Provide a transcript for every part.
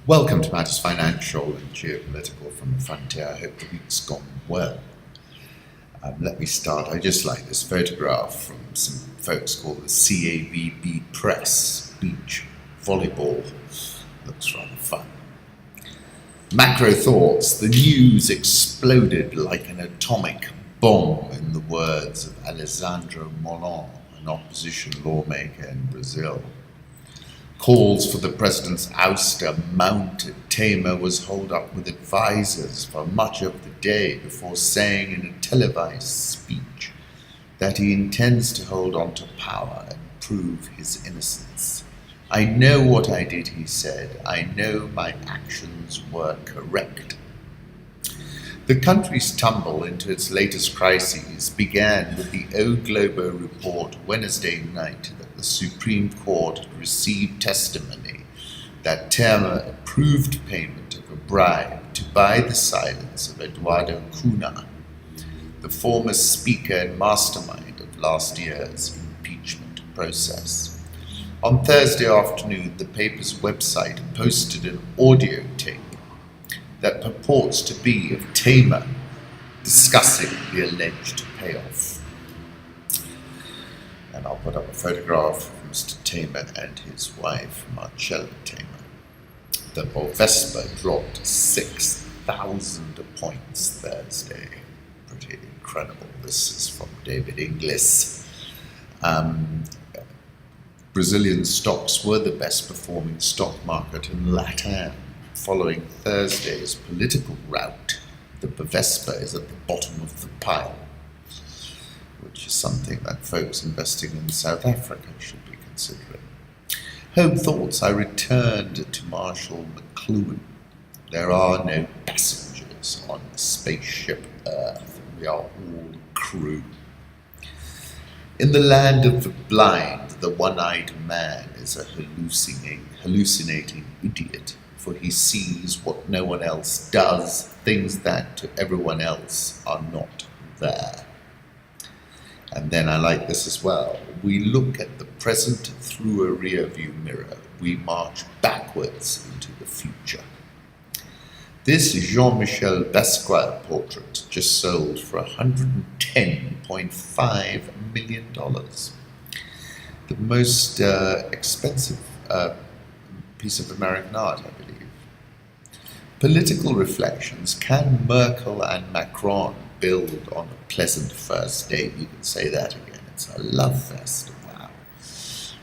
Welcome to Matters Financial and Geopolitical from the Frontier. I hope the week's gone well. Let me start. I just like this photograph from some folks called the CAVB Beach Volleyball. Looks rather fun. Macro thoughts. The news exploded like an atomic bomb, in the words of Alessandro Molon, an opposition lawmaker in Brazil. Calls for the president's ouster mounted. Temer was holed up with advisors for much of the day before saying in a televised speech that he intends to hold on to power and prove his innocence. I know what I did, he said. I know my actions were correct. The country's tumble into its latest crises began with the O Globo report Wednesday night that the Supreme Court had received testimony that Temer approved payment of a bribe to buy the silence of Eduardo Cunha, the former speaker and mastermind of last year's impeachment process. On Thursday afternoon, the paper's website posted an audio tape that purports to be of Temer discussing the alleged payoff. And I'll put up a photograph of Mr. Temer and his wife, Marcella Temer. The Bovespa dropped 6,000 points Thursday. Pretty incredible. This is from David Inglis. Brazilian stocks were the best performing stock market in LATAM. Following Thursday's political rout, the Bovespa is at the bottom of the pile, which is something that folks investing in South Africa should be considering. Home thoughts. I returned to Marshal McLuhan. There are no passengers on spaceship Earth. We are all crew. In the land of the blind, the one-eyed man is a hallucinating idiot, for he sees what no one else does, things that to everyone else are not there. And then I like this as well. We look at the present through a rear-view mirror. We march backwards into the future. This Jean-Michel Basquiat portrait just sold for $110.5 million. The most expensive piece of American art, I believe. Political reflections. Can Merkel and Macron build on a pleasant first date? You can say that again. It's a love fest. Wow.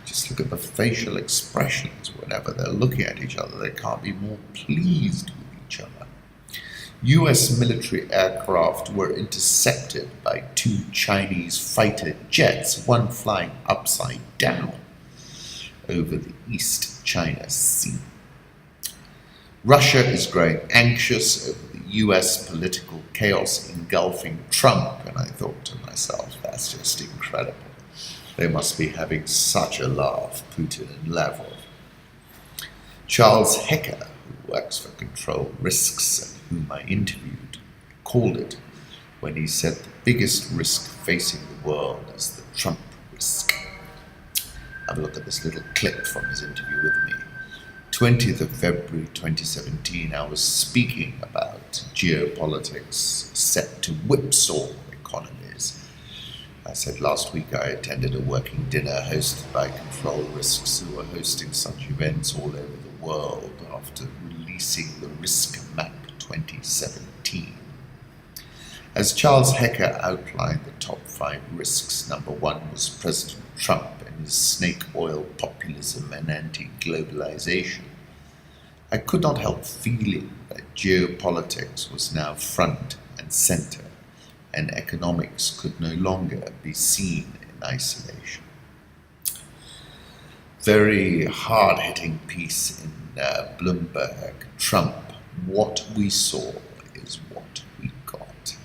Just look at the facial expressions whenever they're looking at each other. They can't be more pleased with each other. US military aircraft were intercepted by 2 Chinese fighter jets, one flying upside down over the East China Sea. Russia is growing anxious over the US political chaos engulfing Trump, and I thought to myself, that's just incredible. They must be having such a laugh, Putin and Lavrov. Charles Hecker, who works for Control Risks and whom I interviewed, called it when he said the biggest risk facing the world is the Trump risk. Have a look at this little clip from his interview with me. 20th of February 2017, I was speaking about geopolitics set to whipsaw economies. I said last week I attended a working dinner hosted by Control Risks, who are hosting such events all over the world after releasing the Risk Map 2017. As Charles Hecker outlined the top 5 risks, number 1 was President Trump and his snake oil populism and anti-globalization. I could not help feeling that geopolitics was now front and center, and economics could no longer be seen in isolation. Very hard-hitting piece in Bloomberg. Trump, what we saw is what we got.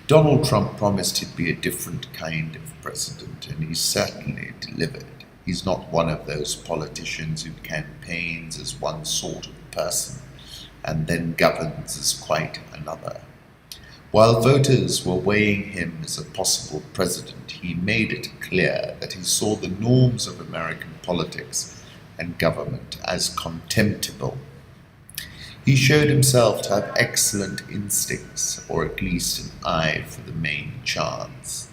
Donald Trump promised he'd be a different kind of president, and he certainly delivered. He's not one of those politicians who campaigns as one sort of person and then governs as quite another. While voters were weighing him as a possible president, he made it clear that he saw the norms of American politics and government as contemptible. He showed himself to have excellent instincts, or at least an eye for the main chance,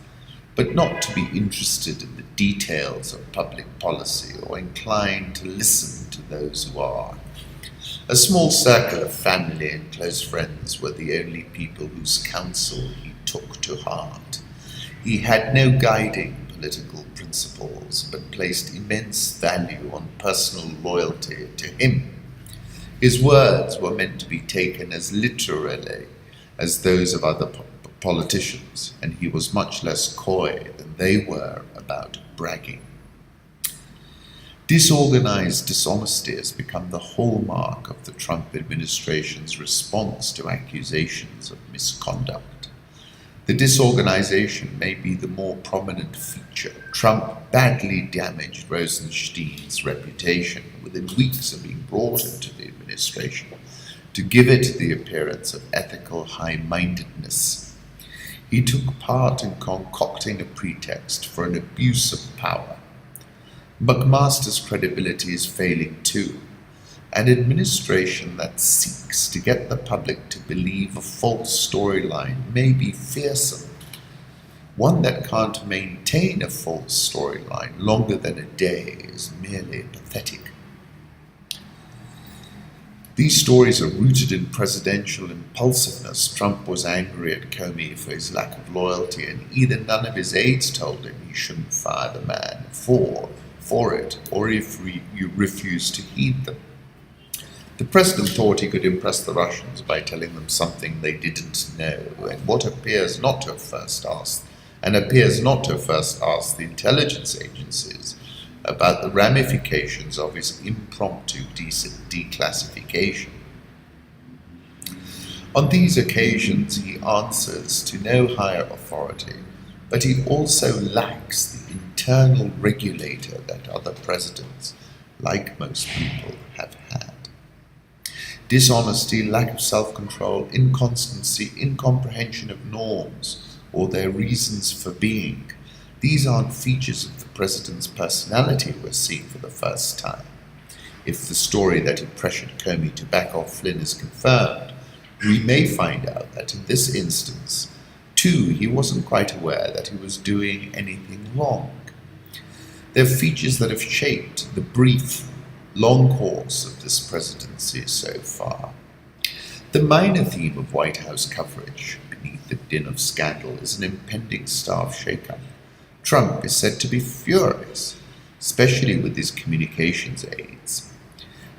but not to be interested in the details of public policy or inclined to listen to those who are. A small circle of family and close friends were the only people whose counsel he took to heart. He had no guiding political principles, but placed immense value on personal loyalty to him. His words were meant to be taken as literally as those of other politicians, and he was much less coy than they were about bragging. Disorganized dishonesty has become the hallmark of the Trump administration's response to accusations of misconduct. The disorganization may be the more prominent feature. Trump badly damaged Rosenstein's reputation within weeks of being brought into the administration to give it the appearance of ethical high-mindedness. He took part in concocting a pretext for an abuse of power. McMaster's credibility is failing too. An administration that seeks to get the public to believe a false storyline may be fearsome. One that can't maintain a false storyline longer than a day is merely pathetic. These stories are rooted in presidential impulsiveness. Trump was angry at Comey for his lack of loyalty, and either none of his aides told him he shouldn't fire the man for it, or if you refuse to heed them. The president thought he could impress the Russians by telling them something they didn't know, and appears not to have first asked the intelligence agencies about the ramifications of his impromptu declassification. On these occasions, he answers to no higher authority, but he also lacks the internal regulator that other presidents, like most people, have had. Dishonesty, lack of self-control, inconstancy, incomprehension of norms or their reasons for being. These aren't features of the president's personality we're seeing for the first time. If the story that he pressured Comey to back off Flynn is confirmed, we may find out that in this instance, too, he wasn't quite aware that he was doing anything wrong. They're features that have shaped the brief, long course of this presidency so far. The minor theme of White House coverage beneath the din of scandal is an impending staff shakeup. Trump is said to be furious, especially with his communications aides.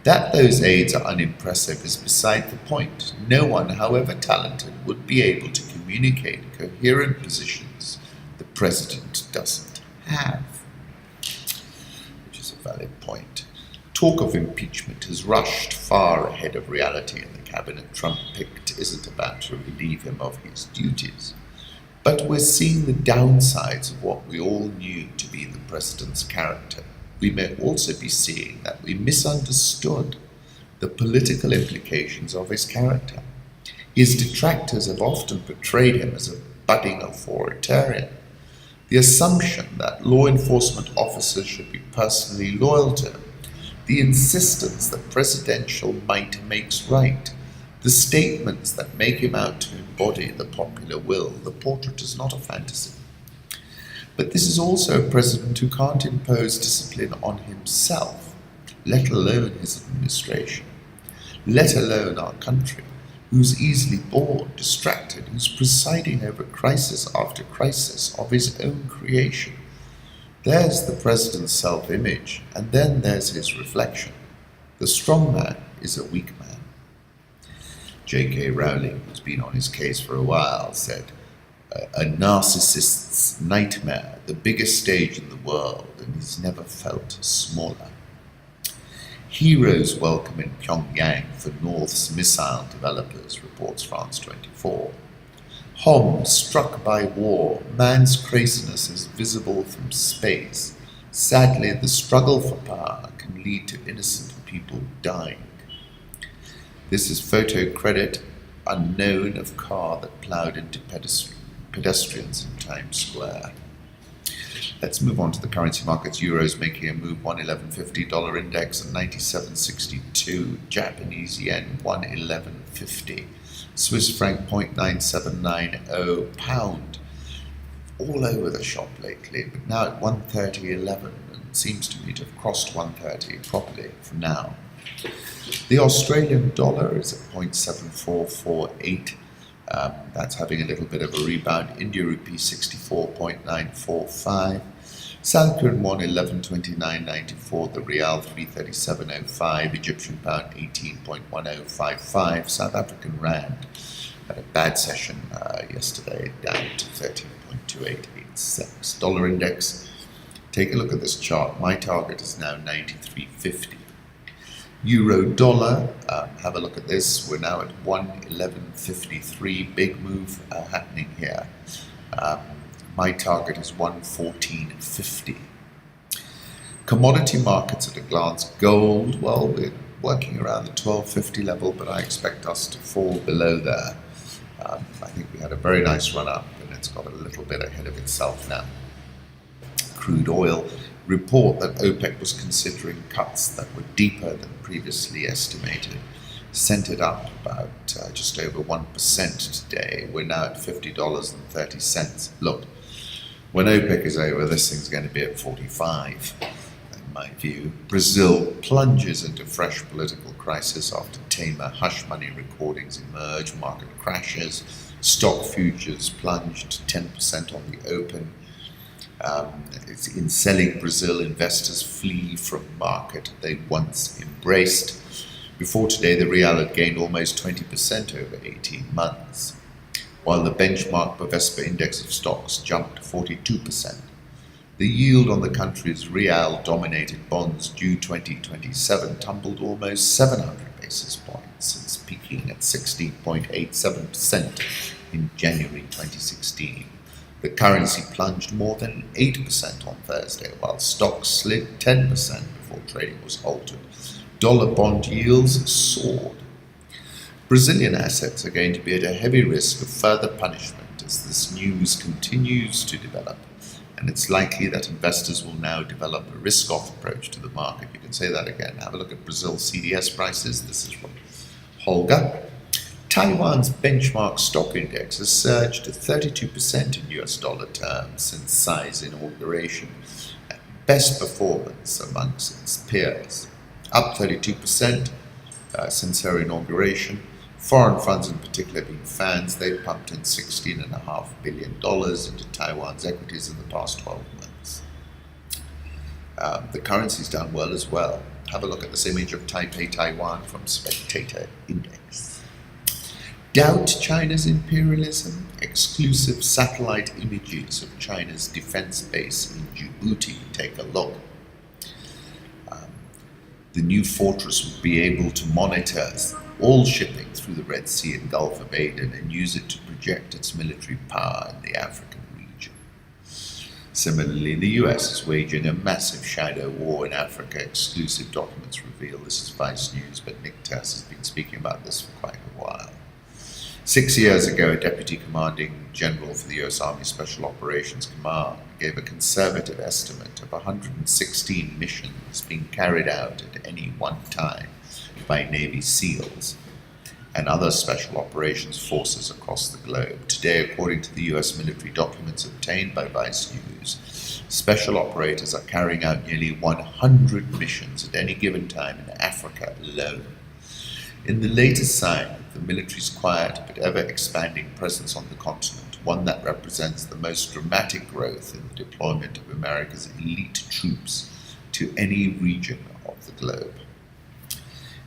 That those aides are unimpressive is beside the point. No one, however talented, would be able to communicate coherent positions the president doesn't have, which is a valid point. Talk of impeachment has rushed far ahead of reality, and the cabinet Trump picked isn't about to relieve him of his duties. But we're seeing the downsides of what we all knew to be the president's character. We may also be seeing that we misunderstood the political implications of his character. His detractors have often portrayed him as a budding authoritarian. The assumption that law enforcement officers should be personally loyal to him, the insistence that presidential might makes right, the statements that make him out to embody the popular will. The portrait is not a fantasy. But this is also a president who can't impose discipline on himself, let alone his administration, let alone our country, who's easily bored, distracted, who's presiding over crisis after crisis of his own creation. There's the president's self-image, and then there's his reflection. The strong man is a weak man. J.K. Rowling, who's been on his case for a while, said, "A narcissist's nightmare, the biggest stage in the world, and he's never felt smaller." Heroes welcome in Pyongyang for North's missile developers, reports France 24. Homs struck by war, man's craziness is visible from space. Sadly, the struggle for power can lead to innocent people dying. This is photo credit unknown of car that ploughed into pedestrians in Times Square. Let's move on to the currency markets. Euros making a move, 111.50. Dollar index at 97.62. Japanese yen, 111.50. Swiss franc, 0.9790. Pound, all over the shop lately, but now at 130.11, and seems to me to have crossed 130 properly for now. The Australian dollar is at 0.7448. That's having a little bit of a rebound. India rupee 64.945. South Korean won 11.2994. The Rial 337.05. Egyptian pound 18.1055. South African rand had a bad session yesterday, down to 13.2886. Dollar index. Take a look at this chart. My target is now 93.50. Euro dollar, have a look at this. We're now at 111.53. Big move happening here. My target is 114.50. Commodity markets at a glance. Gold, well, we're working around the 12.50 level, but I expect us to fall below there. I think we had a very nice run up, and it's got a little bit ahead of itself now. Crude oil. Report that OPEC was considering cuts that were deeper than previously estimated, sent it up about just over 1% today. We're now at $50.30. Look, when OPEC is over, this thing's going to be at 45, in my view. Brazil plunges into fresh political crisis after tamer hush money recordings emerge. Market crashes. Stock futures plunged 10% on the open. In selling Brazil, investors flee from market they once embraced. Before today, the real had gained almost 20% over 18 months, while the benchmark Bovespa index of stocks jumped 42%. The yield on the country's real-dominated bonds due 2027 tumbled almost 700 basis points since peaking at 16.87% in January 2016. The currency plunged more than 8% on Thursday, while stocks slid 10% before trading was halted. Dollar bond yields soared. Brazilian assets are going to be at a heavy risk of further punishment as this news continues to develop, and it's likely that investors will now develop a risk-off approach to the market. You can say that again. Have a look at Brazil CDS prices. This is from Holger. Taiwan's benchmark stock index has surged to 32% in US dollar terms since Tsai's inauguration, best performance amongst its peers. Up 32% since her inauguration. Foreign funds in particular have been fans. They've pumped in $16.5 billion into Taiwan's equities in the past 12 months. The currency's done well as well. Have a look at this image of Taipei, Taiwan from Spectator Index. Doubt China's imperialism? Exclusive satellite images of China's defense base in Djibouti. Take a look. The new fortress will be able to monitor all shipping through the Red Sea and Gulf of Aden and use it to project its military power in the African region. Similarly, the US is waging a massive shadow war in Africa. Exclusive documents reveal. This is Vice News, but Nick Tess has been speaking about this for quite a while. 6 years ago, a deputy commanding general for the US Army Special Operations Command gave a conservative estimate of 116 missions being carried out at any one time by Navy SEALs and other special operations forces across the globe. Today, according to the US military documents obtained by Vice News, special operators are carrying out nearly 100 missions at any given time in Africa alone. In the latest sign of the military's quiet but ever-expanding presence on the continent, one that represents the most dramatic growth in the deployment of America's elite troops to any region of the globe.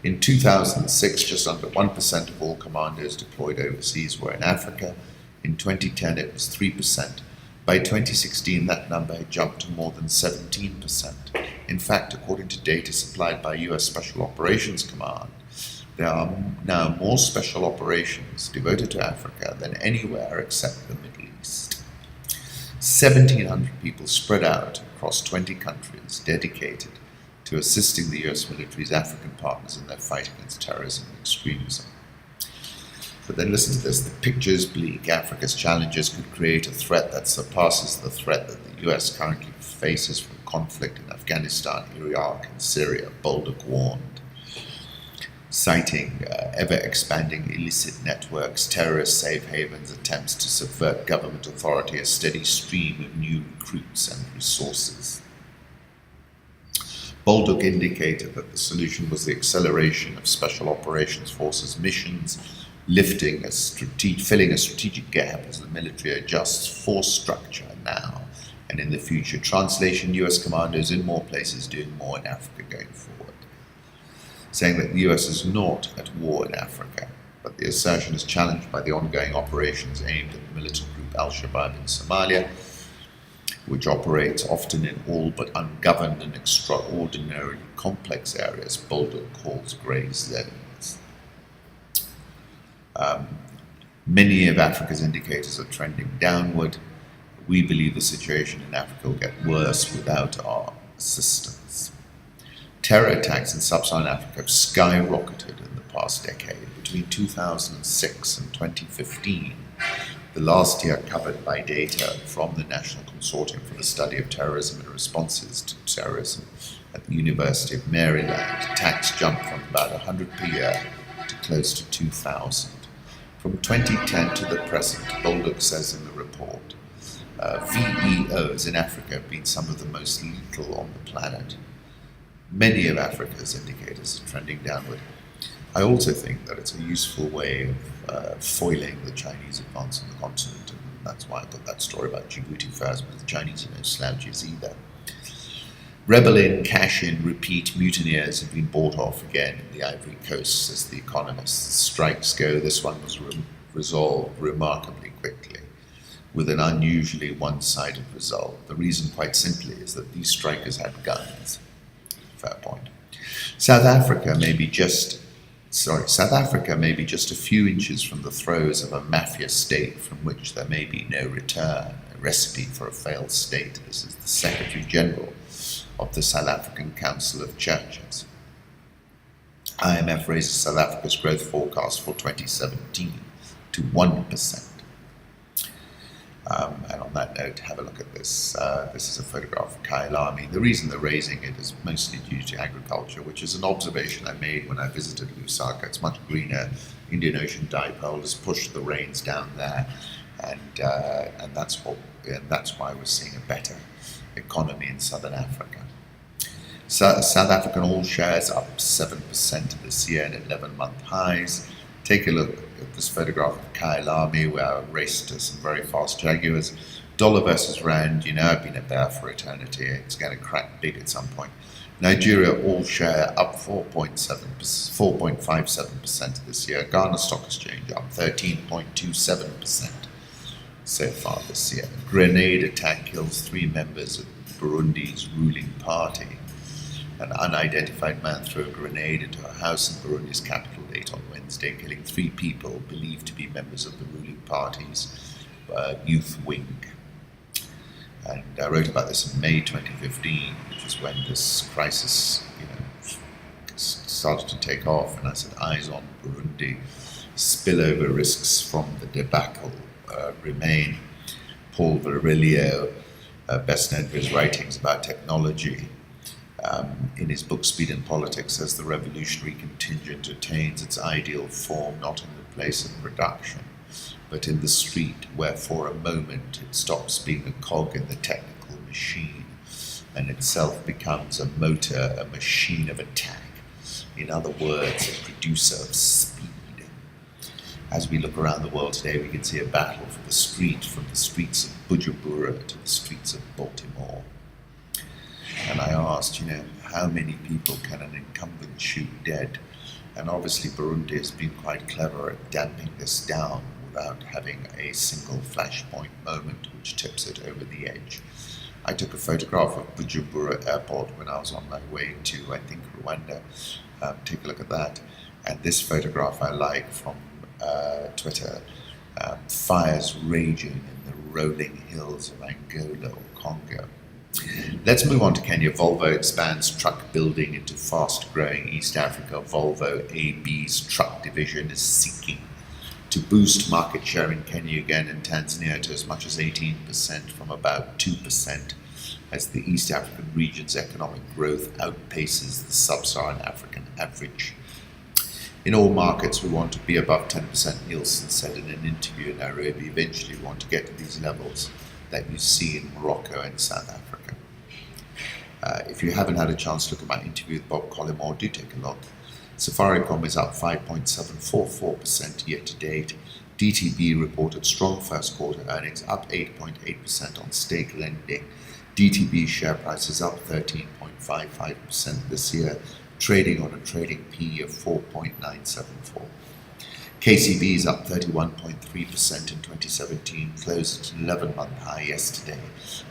In 2006, just under 1% of all commandos deployed overseas were in Africa. In 2010, it was 3%. By 2016, that number had jumped to more than 17%. In fact, according to data supplied by US Special Operations Command, there are now more special operations devoted to Africa than anywhere except the Middle East. 1,700 people spread out across 20 countries dedicated to assisting the US military's African partners in their fight against terrorism and extremism. But then listen to this. The picture is bleak. Africa's challenges could create a threat that surpasses the threat that the the US currently faces from conflict in Afghanistan, Iraq, and Syria, Bolduc warned, citing ever-expanding illicit networks, terrorist safe havens, attempts to subvert government authority, a steady stream of new recruits and resources. Bolduc indicated that the solution was the acceleration of Special Operations Forces missions, filling a strategic gap as the military adjusts force structure now and in the future. Translation: US commandos in more places doing more in Africa going forward. Saying that the US is not at war in Africa, but the assertion is challenged by the ongoing operations aimed at the militant group Al-Shabaab in Somalia, which operates often in all but ungoverned and extraordinarily complex areas Bolduc calls grey zones. Many of Africa's indicators are trending downward. We believe the situation in Africa will get worse without our assistance. Terror attacks in sub-Saharan Africa have skyrocketed in the past decade. Between 2006 and 2015, the last year covered by data from the National Consortium for the Study of Terrorism and Responses to Terrorism at the University of Maryland, attacks jumped from about 100 per year to close to 2,000. From 2010 to the present, Bolduc says in the report, VEOs in Africa have been some of the most lethal on the planet. Many of Africa's indicators are trending downward. I also think that it's a useful way of foiling the Chinese advance on the continent, and that's why I put that story about Djibouti first, but the Chinese are no slouches either. Rebel-in, cash-in, repeat mutineers have been bought off again in the Ivory Coast, says The Economist. The strikes go. This one was resolved remarkably quickly, with an unusually one-sided result. The reason, quite simply, is that these strikers had guns. Fair point. South Africa may be just a few inches from the throes of a mafia state from which there may be no return, a recipe for a failed state. This is the Secretary General of the South African Council of Churches. IMF raises South Africa's growth forecast for 2017 to 1%. And on that note, have a look at this. This is a photograph of Kyalami. The reason they're raising it is mostly due to agriculture, which is an observation I made when I visited Lusaka. It's much greener. Indian Ocean dipole has pushed the rains down there, and that's why we're seeing a better economy in southern Africa. South African all shares up 7% this year in 11-month highs. Take a look at this photograph of Kyalami, where I raced to some very fast Jaguars. Dollar versus Rand, I've been a bear for eternity. It's going to crack big at some point. Nigeria all share up 4.57% this year. Ghana Stock Exchange up 13.27% so far this year. Grenade attack kills 3 members of Burundi's ruling party. An unidentified man threw a grenade into a house in Burundi's capital late on Wednesday, killing 3 people believed to be members of the ruling party's youth wing. And I wrote about this in May 2015, which is when this crisis, started to take off. And I said, eyes on Burundi. Spillover risks from the debacle remain. Paul Virilio, best known for his writings about technology, in his book Speed and Politics, says the revolutionary contingent attains its ideal form not in the place of production, but in the street, where for a moment it stops being a cog in the technical machine and itself becomes a motor, a machine of attack. In other words, a producer of speed. As we look around the world today, we can see a battle for the street, from the streets of Bujumbura to the streets of Baltimore. And I asked, how many people can an incumbent shoot dead? And obviously Burundi has been quite clever at damping this down without having a single flashpoint moment which tips it over the edge. I took a photograph of Bujumbura Airport when I was on my way to, I think, Rwanda. Take a look at that. And this photograph I like from Twitter. Fires raging in the rolling hills of Angola or Congo. Let's move on to Kenya. Volvo expands truck building into fast-growing East Africa. Volvo AB's truck division is seeking to boost market share in Kenya, Uganda and Tanzania to as much as 18% from about 2%, as the East African region's economic growth outpaces the Sub-Saharan African average. In all markets, we want to be above 10%, Nielsen said in an interview in Nairobi. Eventually, we want to get to these levels that you see in Morocco and South Africa. If you haven't had a chance to look at my interview with Bob Collymore, do take a look. Safaricom is up 5.744% year to date. DTB reported strong first quarter earnings, up 8.8% on stake lending. DTB share price is up 13.55% this year, trading on a trading PE of 4.974. KCB is up 31.3% in 2017, closed at an 11-month high yesterday,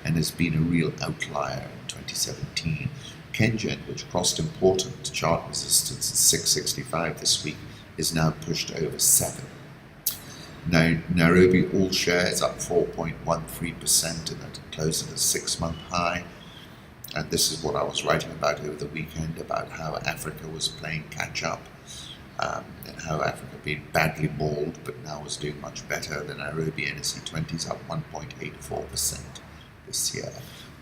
and has been a real outlier in 2017. Kengen, which crossed important chart resistance at 665 this week, is now pushed over 7. Now, Nairobi all shares up 4.13%, and that closed at a 6-month high. And this is what I was writing about over the weekend, about how Africa was playing catch-up, and how Africa had been badly mauled, but now was doing much better. The Nairobi NSE 20 is up 1.84% this year.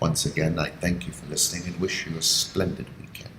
Once again, I thank you for listening and wish you a splendid weekend.